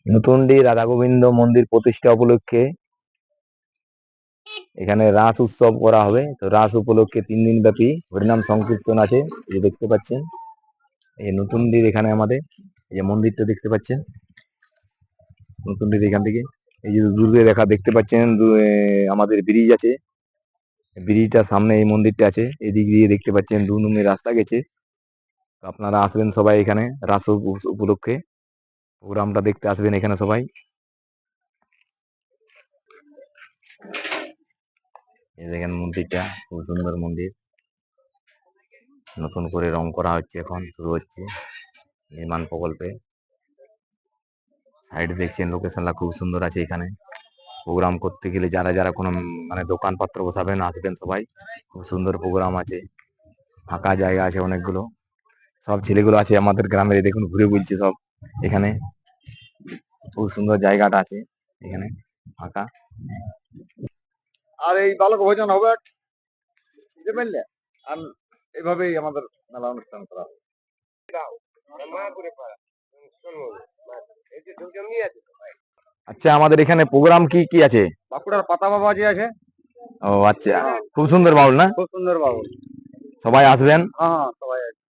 নতুনডি রাধা গোবিন্দ মন্দির প্রতিষ্ঠা উপলক্ষে এখানে রাস উৎসব করা হবে। তো রাস উপলক্ষে 3 দিন ব্যাপী হরিনাম সংকীর্তন আছে। এই যে দেখতে পাচ্ছেন, এই নতুনডির এখানে আমাদের এই যে মন্দিরটা দেখতে পাচ্ছেন, নতুনডির এখান থেকে এই যে দূরে দেখা দেখতে পাচ্ছেন, আমাদের ব্রিজ আছে, ব্রিজটার সামনে এই মন্দিরটা আছে। এদিক দিয়ে দেখতে পাচ্ছেন 2 নম্বর রাস্তা গেছে। তো আপনারা আসবেন সবাই এখানে রাস উপলক্ষে, প্রোগ্রামটা দেখতে আসবেন এখানে সবাই। এই দেখেন মন্দিরটা, খুব সুন্দর মন্দির, নতুন করে রং করা হচ্ছে, এখন শুরু হচ্ছে নির্মাণ প্রকল্পে। সাইডে দেখছেন লোকেশনটা খুব সুন্দর আছে। এখানে প্রোগ্রাম করতে গেলে যারা যারা কোনো মানে দোকানপত্র বসাবেন, আসবেন সবাই, খুব সুন্দর প্রোগ্রাম আছে, ফাঁকা জায়গা আছে অনেকগুলো। সব ছেলেগুলো আছে আমাদের গ্রামের, দেখুন ঘুরে বলছে সব। এখানে খুব সুন্দর জায়গাটা আছে, এখানে ফাঁকা। আর এই বালক ভোজন হবে, বুঝতে পারলে? আর এইভাবেই আমাদের মেলা অনুষ্ঠান করা হবে। আচ্ছা, আমাদের এখানে প্রোগ্রাম কি কি আছে? বাঁকুড়ার পাতা বাবাজি আছে। ও আচ্ছা, খুব সুন্দর বাউল না? খুব সুন্দর বাবুল। সবাই আসবেন। হ্যাঁ, সবাই আছে।